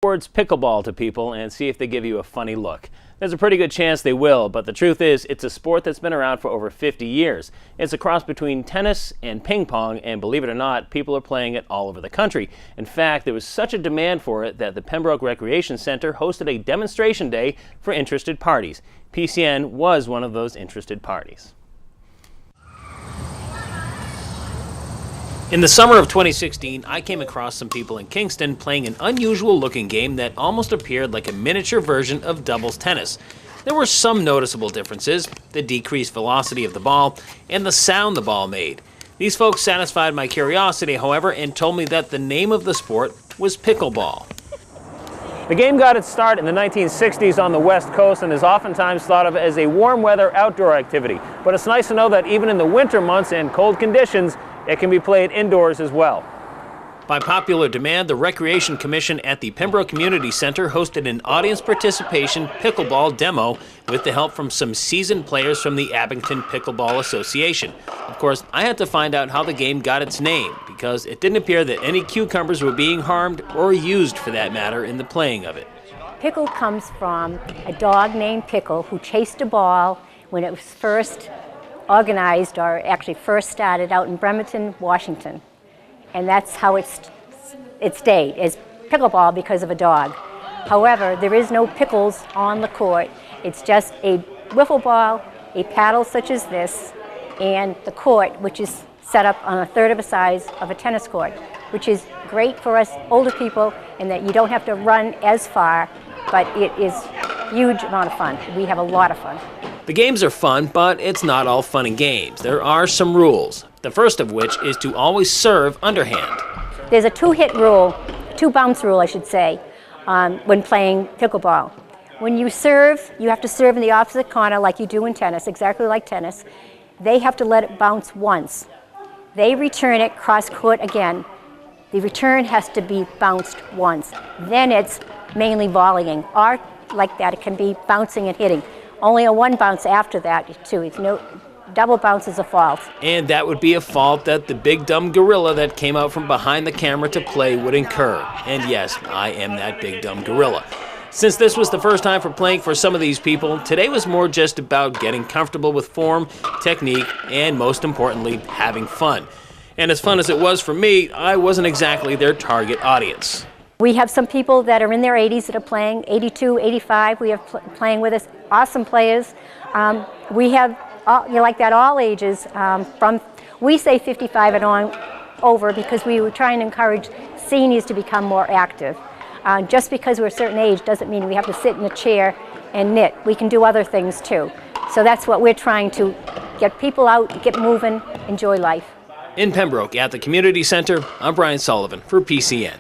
Words pickleball to people and see if they give you a funny look. There's a pretty good chance they will, but the truth is it's a sport that's been around for over 50 years. It's a cross between tennis and ping pong, and believe it or not, people are playing it all over the country. In fact, there was such a demand for it that the Pembroke Recreation Center hosted a demonstration day for interested parties. PCN was one of those interested parties. In the summer of 2016, I came across some people in Kingston playing an unusual looking game that almost appeared like a miniature version of doubles tennis. There were some noticeable differences: the decreased velocity of the ball and the sound the ball made. These folks satisfied my curiosity, however, and told me that the name of the sport was pickleball. The game got its start in the 1960s on the West Coast and is oftentimes thought of as a warm weather outdoor activity. But it's nice to know that even in the winter months and cold conditions, it can be played indoors as well. By popular demand, the Recreation Commission at the Pembroke Community Center hosted an audience participation pickleball demo with the help from some seasoned players from the Abington Pickleball Association. Of course, I had to find out how the game got its name, because it didn't appear that any cucumbers were being harmed, or used for that matter, in the playing of it. Pickle comes from a dog named Pickle who chased a ball when it was first organized, or actually first started out in Bremerton, Washington. And that's how it stayed, as pickleball, because of a dog. However, there is no pickles on the court. It's just a wiffle ball, a paddle such as this, and the court, which is set up on a third of the size of a tennis court, which is great for us older people in that you don't have to run as far, but it is a huge amount of fun. We have a lot of fun. The games are fun, but it's not all fun and games. There are some rules, the first of which is to always serve underhand. There's a two-hit rule, two-bounce rule I should say, when playing pickleball. When you serve, you have to serve in the opposite corner like you do in tennis, exactly like tennis. They have to let it bounce once. They return it cross-court again. The return has to be bounced once. Then it's mainly volleying, or like that, it can be bouncing and hitting. Only a one bounce after that, too. It's no double bounce is a fault. And that would be a fault that the big dumb gorilla that came out from behind the camera to play would incur. And yes, I am that big dumb gorilla. Since this was the first time for playing for some of these people, today was more just about getting comfortable with form, technique, and most importantly, having fun. And as fun as it was for me, I wasn't exactly their target audience. We have some people that are in their 80s that are playing, 82, 85, we have playing with us, awesome players. We have, like that, all ages, we say 55 and on over because we were trying to encourage seniors to become more active. Just because we're a certain age doesn't mean we have to sit in a chair and knit. We can do other things too. So that's what we're trying to get people out, get moving, enjoy life. In Pembroke at the Community Center, I'm Brian Sullivan for PCN.